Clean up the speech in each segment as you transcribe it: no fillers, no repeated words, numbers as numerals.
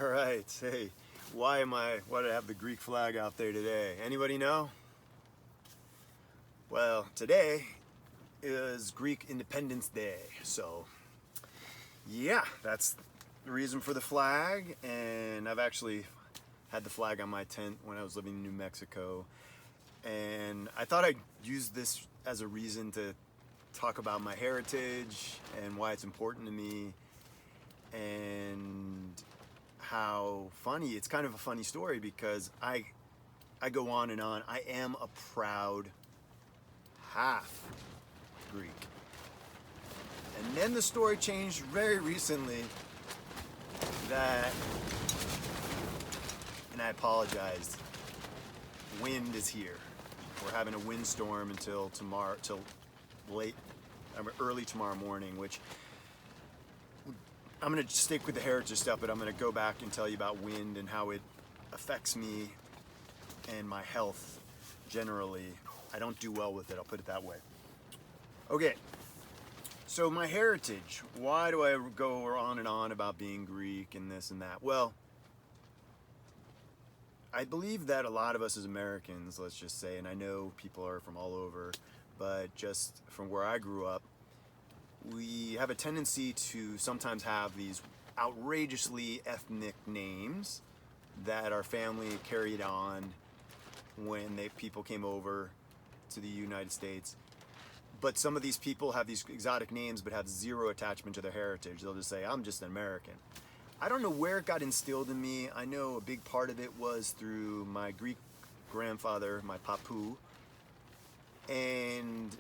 All right. Hey, why do I have the Greek flag out there today? Anybody know? Well, today is Greek Independence Day. So, yeah, that's the reason for the flag. And I've actually had the flag on my tent when I was living in New Mexico. And I thought I'd use this as a reason to talk about my heritage and why it's important to me, and how funny it's kind of a funny story because I go on and on. I am a proud half Greek. And then the story changed very recently that, and I apologize, wind is here. We're having a windstorm until tomorrow, till late, early tomorrow morning, which I'm going to stick with the heritage stuff, but I'm going to go back and tell you about wind and how it affects me and my health generally. I don't do well with it, I'll put it that way. Okay, so my heritage. Why do I go on and on about being Greek and this and that? Well, I believe that a lot of us as Americans, let's just say, and I know people are from all over, but just from where I grew up, we have a tendency to sometimes have these outrageously ethnic names that our family carried on when people came over to the United States. But some of these people have these exotic names but have zero attachment to their heritage. They'll just say, I'm just an American. I don't know where it got instilled in me. I know a big part of it was through my Greek grandfather, my papu, and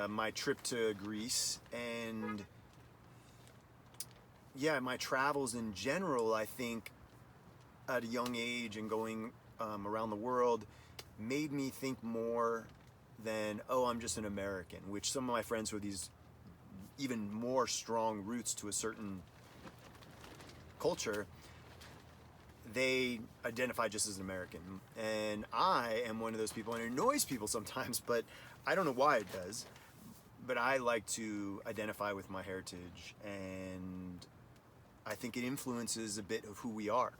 my trip to Greece, and yeah, my travels in general. I think at a young age and going around the world made me think more than, oh, I'm just an American, which some of my friends who have these even more strong roots to a certain culture, they identify just as an American. And I am one of those people, and it annoys people sometimes, but I don't know why it does. But I like to identify with my heritage, and I think it influences a bit of who we are.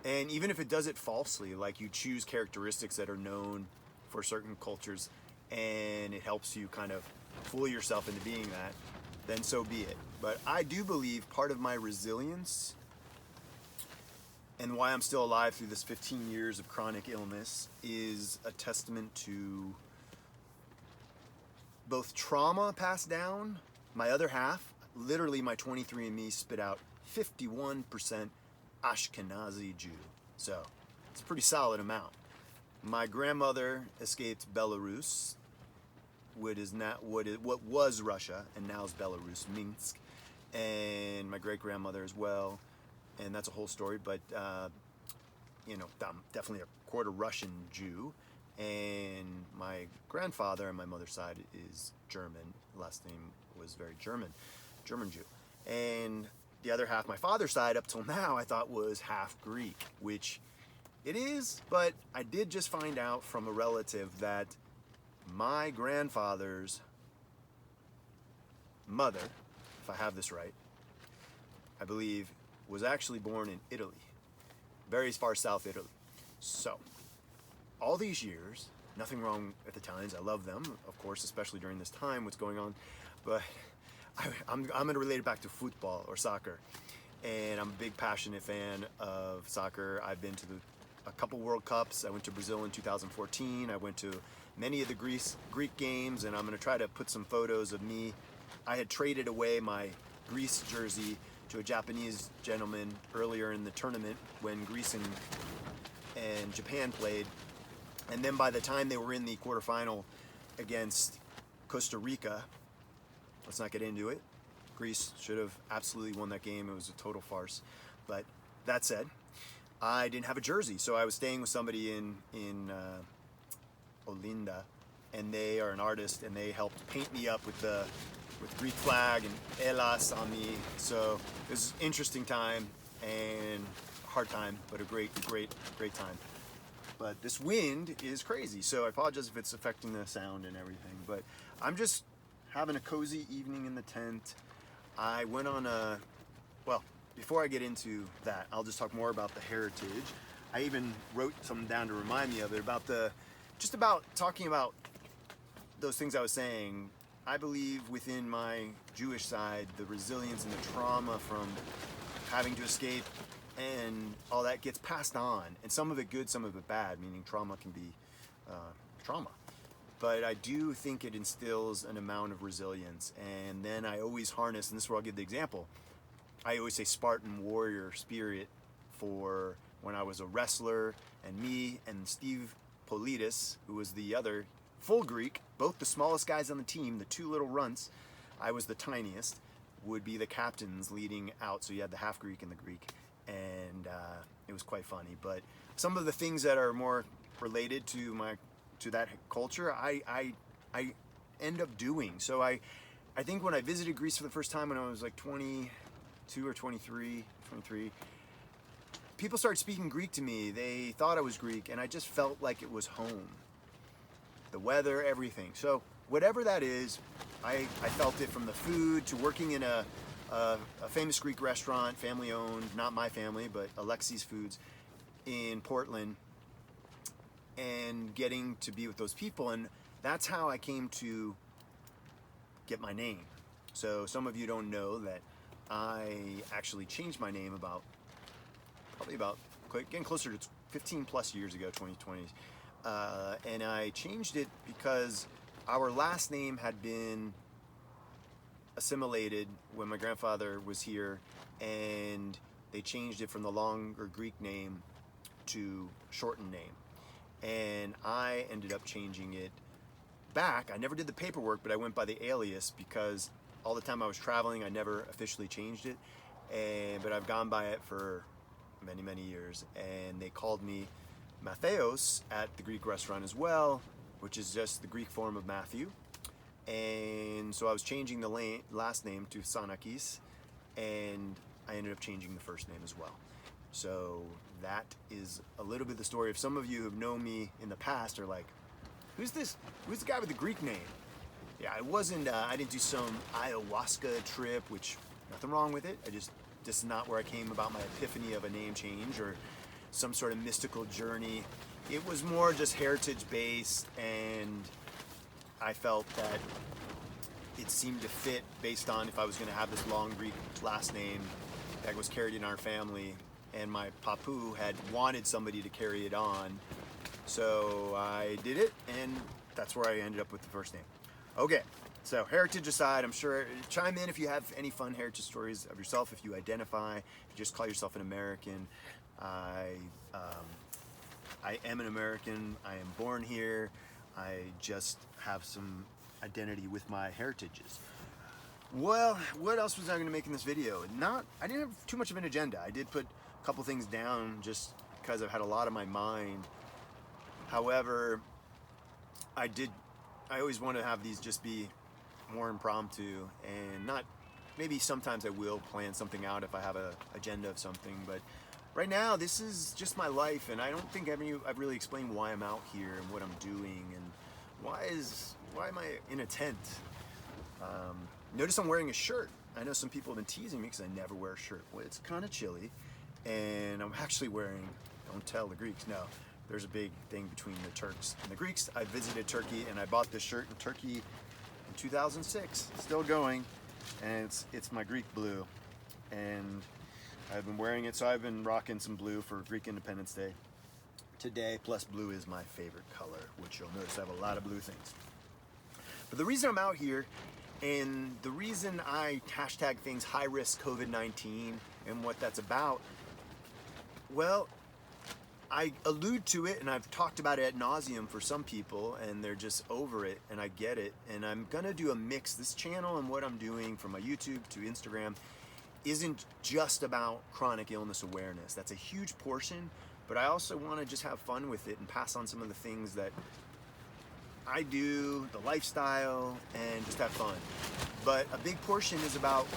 And even if it does it falsely, like you choose characteristics that are known for certain cultures and it helps you kind of fool yourself into being that, then so be it. But I do believe part of my resilience and why I'm still alive through this 15 years of chronic illness is a testament to both trauma passed down. My other half, literally my 23andMe spit out 51% Ashkenazi Jew. So it's a pretty solid amount. My grandmother escaped Belarus, what was Russia and now is Belarus, Minsk, and my great grandmother as well, and that's a whole story. But I'm definitely a quarter Russian Jew, and my grandfather on my mother's side is German. Last name was very German Jew, and the other half, my father's side, up till now, I thought was half Greek, which it is, but I did just find out from a relative that my grandfather's mother, if I have this right, I believe, was actually born in Italy, very far south Italy. So, all these years, nothing wrong with Italians. I love them, of course, especially during this time, what's going on. But I'm going to relate it back to football or soccer. And I'm a big passionate fan of soccer. I've been to a couple World Cups. I went to Brazil in 2014. I went to many of the Greek games, and I'm going to try to put some photos of me. I had traded away my Greece jersey to a Japanese gentleman earlier in the tournament when Greece and Japan played. And then by the time they were in the quarterfinal against Costa Rica, let's not get into it. Greece should have absolutely won that game. It was a total farce. But that said, I didn't have a jersey, so I was staying with somebody in Olinda, and they are an artist, and they helped paint me up with Greek flag and Elas on me. So it was an interesting time and hard time, but a great time. But this wind is crazy, so I apologize if it's affecting the sound and everything. But I'm just having a cozy evening in the tent. I went on before I get into that, I'll just talk more about the heritage. I even wrote something down to remind me of it, about talking about those things I was saying. I believe within my Jewish side, the resilience and the trauma from having to escape and all that gets passed on. And some of it good, some of it bad, meaning trauma can be trauma. But I do think it instills an amount of resilience. And then I always harness, and this is where I'll give the example, I always say Spartan warrior spirit for when I was a wrestler, and me and Steve Politis, who was the other full Greek, both the smallest guys on the team, the two little runts, I was the tiniest, would be the captains leading out. So you had the half Greek and the Greek, and it was quite funny. But some of the things that are more related to that culture, I end up doing. So I think when I visited Greece for the first time when I was like 22 or 23, people started speaking Greek to me. They thought I was Greek, and I just felt like it was home. The weather, everything. So whatever that is, I felt it, from the food to working in a famous Greek restaurant, family owned, not my family, but Alexi's Foods in Portland, and getting to be with those people. And that's how I came to get my name. So some of you don't know that I actually changed my name probably about getting closer to 15 plus years ago, 2020. And I changed it because our last name had been assimilated when my grandfather was here, and they changed it from the longer Greek name to shortened name. And I ended up changing it back. I never did the paperwork, but I went by the alias because all the time I was traveling, I never officially changed it. But I've gone by it for many, many years. And they called me Mattheos at the Greek restaurant as well, which is just the Greek form of Matthew. And so I was changing the last name to Tsanakis, and I ended up changing the first name as well. So that is a little bit the story. If some of you have known me in the past are like, who's this? Who's the guy with the Greek name? Yeah, I didn't do some ayahuasca trip, which nothing wrong with it. This is not where I came about my epiphany of a name change or some sort of mystical journey. It was more just heritage based, and I felt that it seemed to fit based on if I was going to have this long Greek last name that was carried in our family, and my papu had wanted somebody to carry it on. So I did it, and that's where I ended up with the first name. Okay, so heritage aside, I'm sure, chime in if you have any fun heritage stories of yourself, if you identify, if you just call yourself an American. I am an American. I am born here. I just have some identity with my heritages. Well, what else was I going to make in this video? I didn't have too much of an agenda. I did put a couple things down just because I've had a lot on my mind. However, I always want to have these just be more impromptu, and not, maybe sometimes I will plan something out if I have an agenda of something, but right now this is just my life, and I don't think I've really explained why I'm out here and what I'm doing, and why am I in a tent. Notice I'm wearing a shirt. I know some people have been teasing me because I never wear a shirt. Well, it's kind of chilly, and I'm actually wearing, don't tell the Greeks, no, there's a big thing between the Turks and the Greeks. I visited Turkey, and I bought this shirt in Turkey in 2006, still going, and it's my Greek blue, and I've been wearing it, so I've been rocking some blue for Greek Independence Day today, plus blue is my favorite color, which you'll notice I have a lot of blue things. But the reason I'm out here, and the reason I hashtag things high risk COVID-19 and what that's about, well, I allude to it, and I've talked about it ad nauseum for some people, and they're just over it, and I get it. And I'm gonna do a mix. This channel and what I'm doing from my YouTube to Instagram isn't just about chronic illness awareness. That's a huge portion, but I also want to just have fun with it and pass on some of the things that I do, the lifestyle, and just have fun. But a big portion is about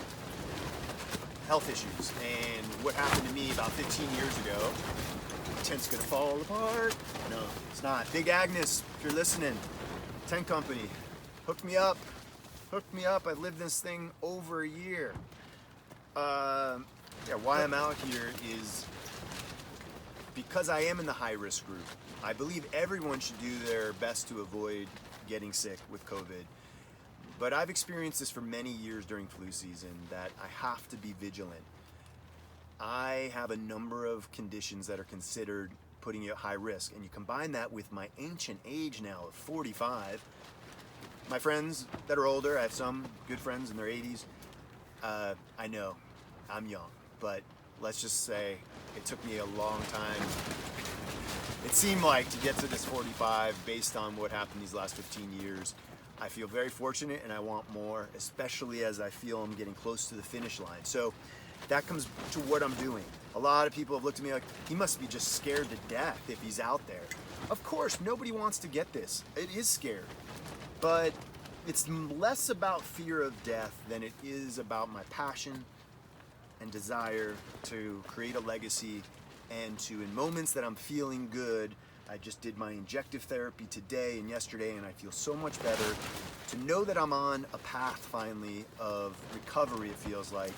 health issues and what happened to me about 15 years ago. The tent's gonna fall apart. No, it's not. Big Agnes, if you're listening, tent company, hook me up. Hook me up. I've lived this thing over a year. Yeah, why I'm out here is because I am in the high risk group. I believe everyone should do their best to avoid getting sick with COVID. But I've experienced this for many years during flu season that I have to be vigilant. I have a number of conditions that are considered putting you at high risk, and you combine that with my ancient age now of 45. My friends that are older, I have some good friends in their 80s. I know I'm young, but let's just say it took me a long time. It seemed like to get to this 45 based on what happened these last 15 years. I feel very fortunate and I want more, especially as I feel I'm getting close to the finish line. So that comes to what I'm doing. A lot of people have looked at me like, he must be just scared to death if he's out there. Of course, nobody wants to get this. It is scary. But it's less about fear of death than it is about my passion and desire to create a legacy, and to, in moments that I'm feeling good, I just did my injective therapy today and yesterday, and I feel so much better. To know that I'm on a path finally of recovery, it feels like,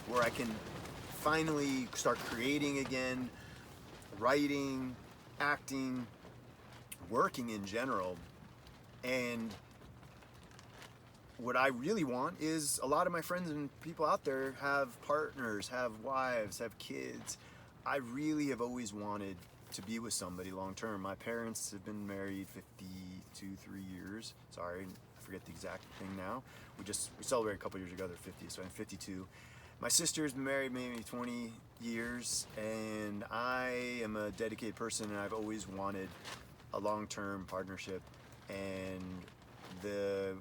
where I can finally start creating again, writing, acting, working in general. And what I really want is a lot of my friends and people out there have partners, have wives, have kids. I really have always wanted to be with somebody long term. My parents have been married 3 years. Sorry, I forget the exact thing now. We celebrated a couple years ago, they're 50, so I'm 52. My sister's been married maybe 20 years, and I am a dedicated person, and I've always wanted a long-term partnership. And the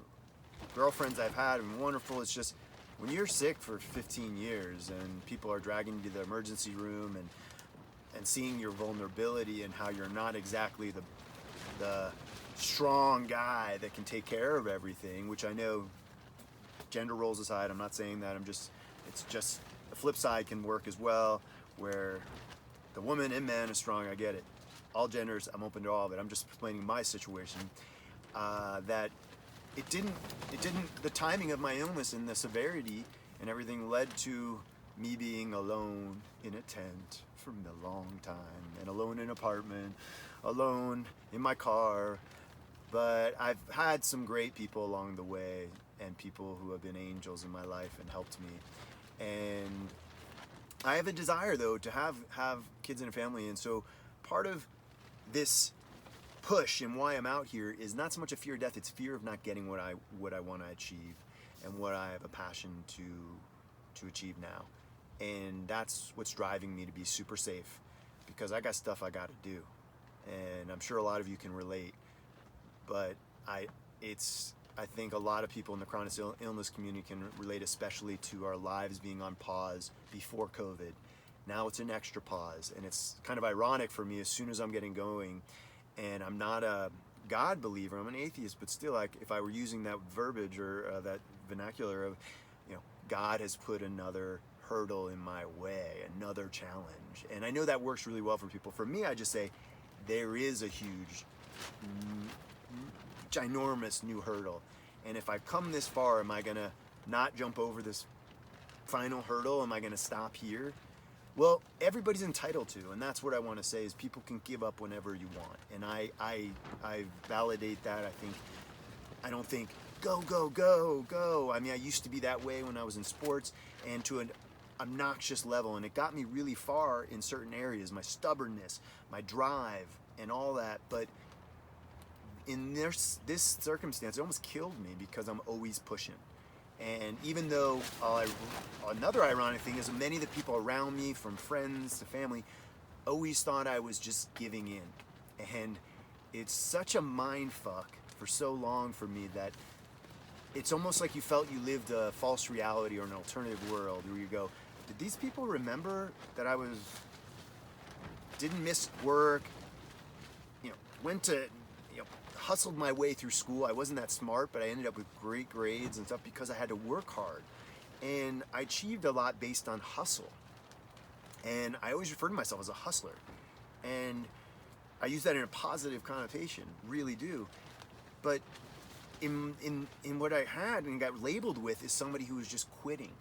girlfriends I've had have been wonderful. It's just when you're sick for 15 years and people are dragging you to the emergency room and seeing your vulnerability and how you're not exactly the strong guy that can take care of everything, which I know, gender roles aside, I'm not saying that, it's just the flip side can work as well, where the woman and man is strong. I get it. All genders, I'm open to all of it. I'm just explaining my situation. That it didn't, the timing of my illness and the severity and everything led to me being alone in a tent for a long time, and alone in an apartment, alone in my car. But I've had some great people along the way, and people who have been angels in my life and helped me. And I have a desire, though, to have kids and a family. And so part of this push and why I'm out here is not so much a fear of death, it's fear of not getting what I want to achieve and what I have a passion to achieve now. And that's what's driving me to be super safe, because I got stuff I got to do. And I'm sure a lot of you can relate, but I think a lot of people in the chronic illness community can relate, especially to our lives being on pause before COVID. Now it's an extra pause, and it's kind of ironic for me. As soon as I'm getting going, and I'm not a God believer, I'm an atheist, but still, like, if I were using that verbiage or that vernacular of, God has put another hurdle in my way, another challenge. And I know that works really well for people. For me, I just say there is a huge, ginormous new hurdle. And if I come this far, am I gonna not jump over this final hurdle? Am I gonna stop here? Well, everybody's entitled to, and that's what I want to say, is people can give up whenever you want. And I validate that. I don't think go, go, go, go. I mean, I used to be that way when I was in sports, and to an obnoxious level, and it got me really far in certain areas, my stubbornness, my drive, and all that. But in this circumstance, it almost killed me, because I'm always pushing. And even though another ironic thing is many of the people around me, from friends to family, always thought I was just giving in. And it's such a mind fuck for so long for me that it's almost like you felt you lived a false reality or an alternative world, where you go, did these people remember that I didn't miss work, went to, hustled my way through school. I wasn't that smart, but I ended up with great grades and stuff because I had to work hard. And I achieved a lot based on hustle. And I always refer to myself as a hustler. And I use that in a positive connotation, really do. But in what I had and got labeled with is somebody who was just quitting.